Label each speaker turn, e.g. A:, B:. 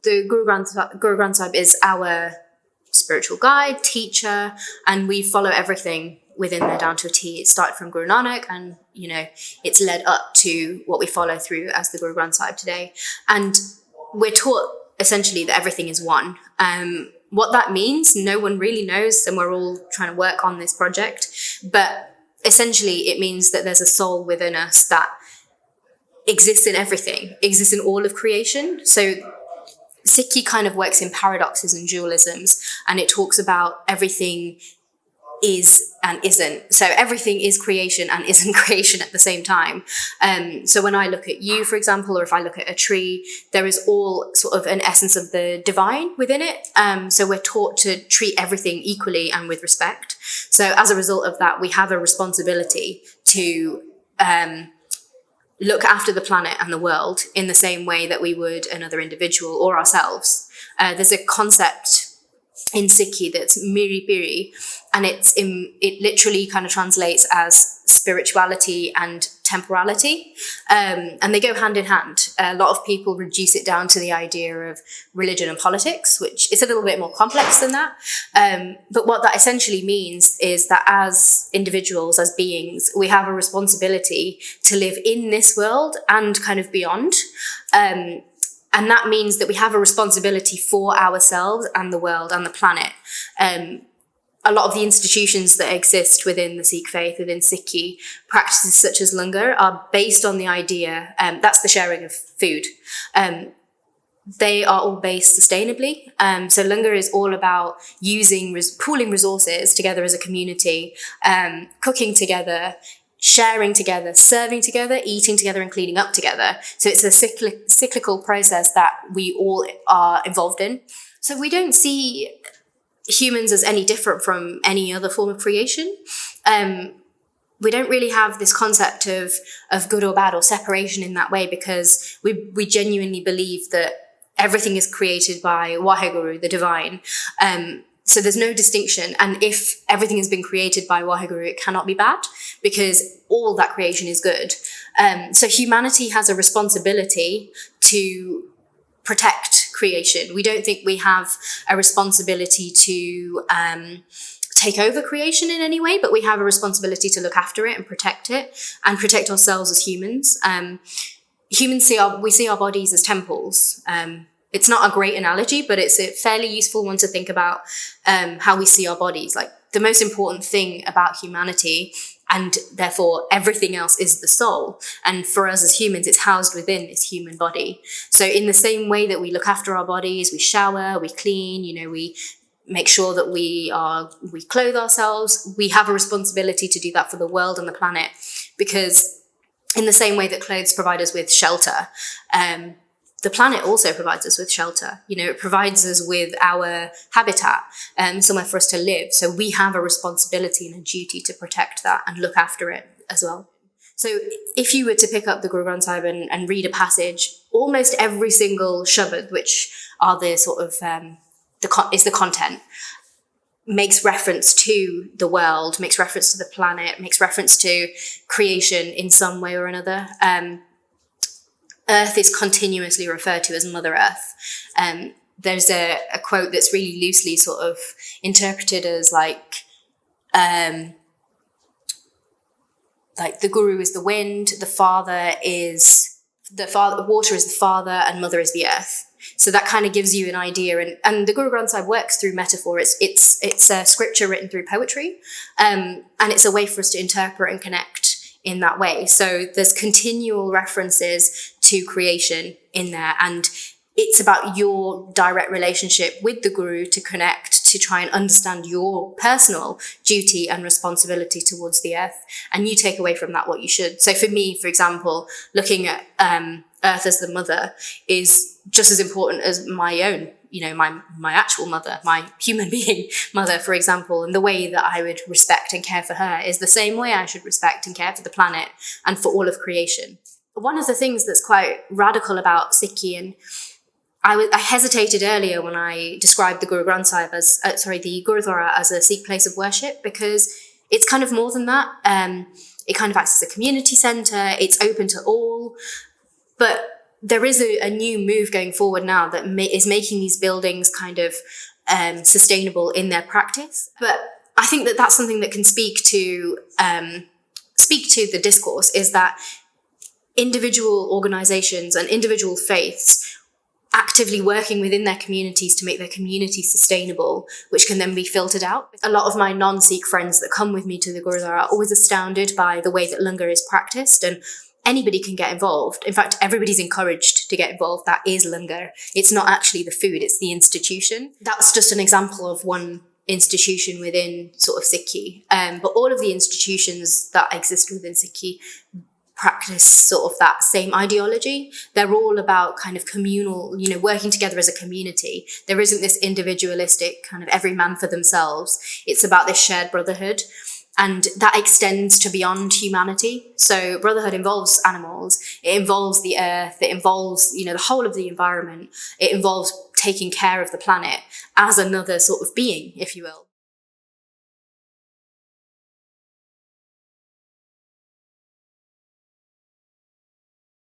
A: The Guru Granth Sahib is our spiritual guide, teacher, and we follow everything within there down to a T. It started from Guru Nanak, and it's led up to what we follow through as the Guru Granth Sahib today. And we're taught essentially that everything is one. What that means, no one really knows, and we're all trying to work on this project. But essentially, it means that there's a soul within us that exists in everything, exists in all of creation. So Sikhi kind of works in paradoxes and dualisms, and it talks about everything is and isn't. So everything is creation and isn't creation at the same time. So when I look at you, for example, or if I look at a tree, there is all sort of an essence of the divine within it. So we're taught to treat everything equally and with respect. So as a result of that, we have a responsibility to look after the planet and the world in the same way that we would another individual or ourselves. There's a concept in Sikhi that's miri piri, and it literally kind of translates as spirituality and temporality, and they go hand in hand. A lot of people reduce it down to the idea of religion and politics, which is a little bit more complex than that. But what that essentially means is that as individuals, as beings, we have a responsibility to live in this world and kind of beyond. And that means that we have a responsibility for ourselves and the world and the planet. A lot of the institutions that exist within the Sikh faith, within Sikhi, practices such as langar are based on the idea, that's the sharing of food. They are all based sustainably. So langar is all about pooling resources together as a community, cooking together, sharing together, serving together, eating together, and cleaning up together. So it's a cyclical process that we all are involved in. So we don't see humans as any different from any other form of creation. We don't really have this concept of good or bad or separation in that way, because we genuinely believe that everything is created by Waheguru, the divine. So there's no distinction. And if everything has been created by Waheguru, it cannot be bad, because all that creation is good. So humanity has a responsibility to protect creation. We don't think we have a responsibility to take over creation in any way, but we have a responsibility to look after it and protect ourselves as humans. We see our bodies as temples. It's not a great analogy, but it's a fairly useful one to think about how we see our bodies. Like, the most important thing about humanity, and therefore everything else, is the soul. And for us as humans, it's housed within this human body. So in the same way that we look after our bodies, we shower, we clean, we make sure that we clothe ourselves, we have a responsibility to do that for the world and the planet. Because in the same way that clothes provide us with shelter, the planet also provides us with shelter. It provides us with our habitat, somewhere for us to live. So we have a responsibility and a duty to protect that and look after it as well. So if you were to pick up the Guru Granth Sahib and read a passage, almost every single shabad, which are the sort of is the content, makes reference to the world, makes reference to the planet, makes reference to creation in some way or another. Earth is continuously referred to as Mother Earth. There's a quote that's really loosely sort of interpreted as like the guru is the wind, water is the father, and mother is the earth. So that kind of gives you an idea. And the Guru Granth Sahib works through metaphor. It's a scripture written through poetry, and it's a way for us to interpret and connect in that way. So there's continual references to creation in there, and it's about your direct relationship with the Guru to connect, to try and understand your personal duty and responsibility towards the earth, and you take away from that what you should. So for me, for example, looking at earth as the mother is just as important as my own, my actual mother, my human being mother, for example. And the way that I would respect and care for her is the same way I should respect and care for the planet and for all of creation. One of the things that's quite radical about Sikhi, and I hesitated earlier when I described the Guru Granth Sahib the Gurudwara as a Sikh place of worship, because it's kind of more than that. It kind of acts as a community centre. It's open to all. But there is a new move going forward now that is making these buildings kind of sustainable in their practice. But I think that that's something that can speak to the discourse, is that individual organizations and individual faiths actively working within their communities to make their community sustainable, which can then be filtered out. A lot of my non-Sikh friends that come with me to the Gurudwara are always astounded by the way that langar is practiced, and anybody can get involved. In fact, everybody's encouraged to get involved. That is langar. It's not actually the food, it's the institution. That's just an example of one institution within sort of Sikhi. But all of the institutions that exist within Sikhi practice sort of that same ideology. They're all about kind of communal, working together as a community. There isn't this individualistic kind of every man for themselves. It's about this shared brotherhood. And that extends to beyond humanity. So brotherhood involves animals, it involves the earth, it involves, the whole of the environment. It involves taking care of the planet as another sort of being, if you will.